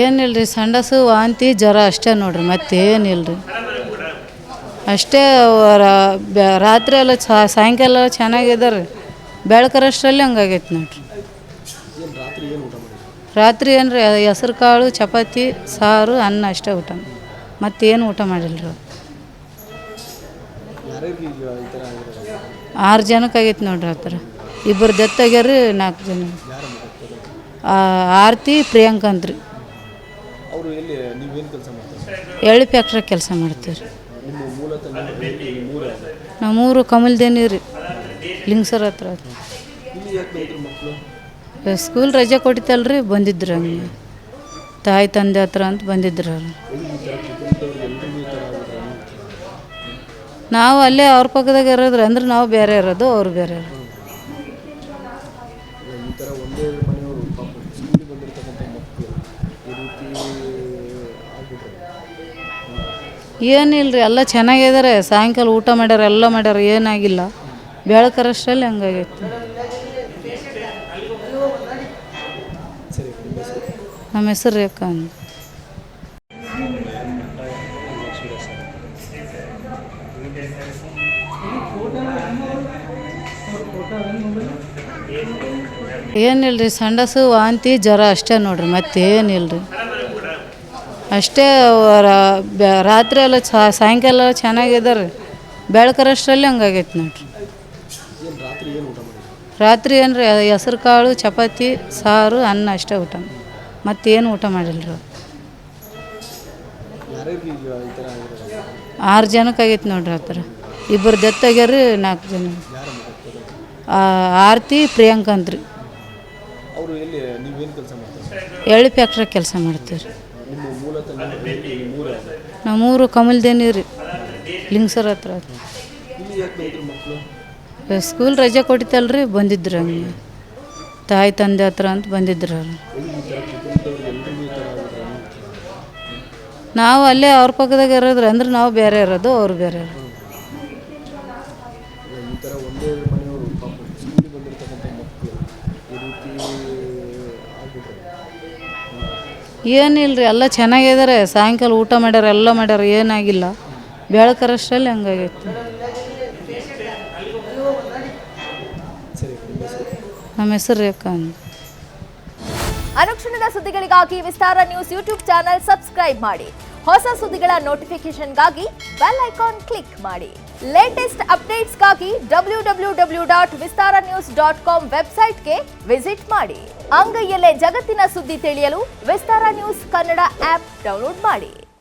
ಏನಿಲ್ರಿ, ಸಂಡಸು ವಾಂತಿ ಜ್ವರ ಅಷ್ಟೇ ನೋಡ್ರಿ, ಮತ್ತೇನಿಲ್ರಿ. ಅಷ್ಟೇ ರಾತ್ರಿ ಎಲ್ಲ ಸಾಯಂಕಾಲ ಚೆನ್ನಾಗಿದ್ದಾರೆ, ಬೆಳಕರಷ್ಟರಲ್ಲಿ ಹಂಗಾಗೈತೆ ನೋಡ್ರಿ. ರಾತ್ರಿ ಏನ್ರಿ ಹೆಸ್ರು ಕಾಳು ಚಪಾತಿ ಸಾರು ಅನ್ನ ಅಷ್ಟೇ ಊಟ, ಮತ್ತೇನು ಊಟ ಮಾಡಿಲ್ರಿ. 6 ಜನಕ್ಕೆ ಆಗೈತೆ ನೋಡ್ರಿ. ಆ ಥರ 2 ಡೆತ್ ಆಗ್ಯಾರ, 4 ಜನ. ಆರತಿ ಪ್ರಿಯಾಂಕ ಅಂತ್ರಿ. ಎಳ್ಳಿ ಫ್ಯಾಕ್ಟ್ರಿ ಕೆಲಸ ಮಾಡ್ತೀವಿ. ನಮ್ಮೂರು ಕಮಲ್ದೇನಿ ರೀ, ಲಿಂಗ್ಸರ್ ಹತ್ರ. ಸ್ಕೂಲ್ ರಜೆ ಕೊಟ್ಟಿತ್ತಲ್ರಿ, ಬಂದಿದ್ರು. ಹಂಗೆ ತಾಯಿ ತಂದೆ ಹತ್ರ ಅಂತ ಬಂದಿದ್ರು ಅವ್ರು. ನಾವು ಅಲ್ಲೇ ಅವ್ರ ಪಕ್ಕದಾಗ ಇರೋದ್ರಿ, ಅಂದ್ರೆ ನಾವು ಬೇರೆ ಇರೋದು, ಅವ್ರು ಬೇರೆ ಇರೋದು. ಏನಿಲ್ರಿ, ಎಲ್ಲ ಚೆನ್ನಾಗಿದ್ದಾರೆ. ಸಾಯಂಕಾಲ ಊಟ ಮಾಡ್ಯಾರ, ಎಲ್ಲ ಮಾಡ್ಯಾರ, ಏನಾಗಿಲ್ಲ. ಬೆಳಕರಷ್ಟರಲ್ಲಿ ಹಂಗಾಗೈತಿ. ನಮ್ಮ ಹೆಸರು ರೇಖಾ ಅಂತ. ಏನಿಲ್ರಿ, ಸಂಡಸು ವಾಂತಿ ಜ್ವರ ಅಷ್ಟೇ ನೋಡ್ರಿ, ಮತ್ತೇನಿಲ್ರಿ. ಅಷ್ಟೇ ರಾತ್ರಿ ಎಲ್ಲ ಸಾಯಂಕಾಲ ಚೆನ್ನಾಗಿದ್ದಾರೆ, ಬೆಳಕರಷ್ಟರಲ್ಲಿ ಹಂಗಾಗೈತೆ ನೋಡ್ರಿ. ರಾತ್ರಿ ಏನ್ರಿ ಹೆಸ್ರು ಕಾಳು ಚಪಾತಿ ಸಾರು ಅನ್ನ ಅಷ್ಟೇ ಊಟ, ಮತ್ತೇನು ಊಟ ಮಾಡಿಲ್ರಿ. 6 ಜನಕ್ಕೆ ಆಗೈತೆ ನೋಡ್ರಿ. ಆ ಥರ 2 ಡೆತ್ ಆಗ್ಯಾರ, 4 ಜನ. ಆರತಿ ಪ್ರಿಯಾಂಕ ಅಂತ್ರಿ. ಎಳ್ಳಿ ಫ್ಯಾಕ್ಟ್ರಿ ಕೆಲಸ ಮಾಡ್ತೀವಿ. ನಮ್ಮೂರು ಕಮಲ್ದೇನಿ ರೀ, ಲಿಂಗ್ಸರ್ ಹತ್ರ. ಸ್ಕೂಲ್ ರಜೆ ಕೊಟ್ಟಿತ್ತಲ್ರಿ, ಬಂದಿದ್ರು. ಹಂಗೆ ತಾಯಿ ತಂದೆ ಹತ್ರ ಅಂತ ಬಂದಿದ್ರು ಅವ್ರು. ನಾವು ಅಲ್ಲೇ ಅವ್ರ ಪಕ್ಕದಾಗ ಇರೋದ್ರಿ, ಅಂದ್ರೆ ನಾವು ಬೇರೆ ಇರೋದು, ಅವ್ರು ಬೇರೆ ಇರೋದು. ಏನಿಲ್ರಿ, ಎಲ್ಲ ಚೆನ್ನಾಗಿದ್ದಾರೆ. ಸಾಯಂಕಾಲ ಊಟ ಮಾಡ್ಯಾರ, ಎಲ್ಲ ಮಾಡ್ಯಾರ, ಏನಾಗಿಲ್ಲ. ಬೆಳಕರಷ್ಟರಲ್ಲಿ ಹಂಗಾಗೈತಿ. ನಮ್ಮ ಹೆಸರು ರೇಖಾ ಅಂತ. ಅನುಕ್ಷಣದ ಸುದ್ದಿಗಳಿಗಾಗಿ ವಿಸ್ತಾರ ನ್ಯೂಸ್ ಯೂಟ್ಯೂಬ್ ಚಾನೆಲ್ ಸಬ್ಸ್ಕ್ರೈಬ್ ಮಾಡಿ. ಹೊಸ ಸುದ್ದಿಗಳ ನೋಟಿಫಿಕೇಶನ್ಗಾಗಿ ಬೆಲ್ ಐಕಾನ್ ಕ್ಲಿಕ್ ಮಾಡಿ. ಲೇಟೆಸ್ಟ್ ಅಪ್ಡೇಟ್ಸ್ಗಾಗಿ www.vistaranews.com ವೆಬ್ಸೈಟ್ಗೆ ವಿಸಿಟ್ ಮಾಡಿ. ಅಂಗೈಯಲ್ಲೇ ಜಗತ್ತಿನ ಸುದ್ದಿ ತಿಳಿಯಲು ವಿಸ್ತಾರ ನ್ಯೂಸ್ ಕನ್ನಡ ಆಪ್ ಡೌನ್ಲೋಡ್ ಮಾಡಿ.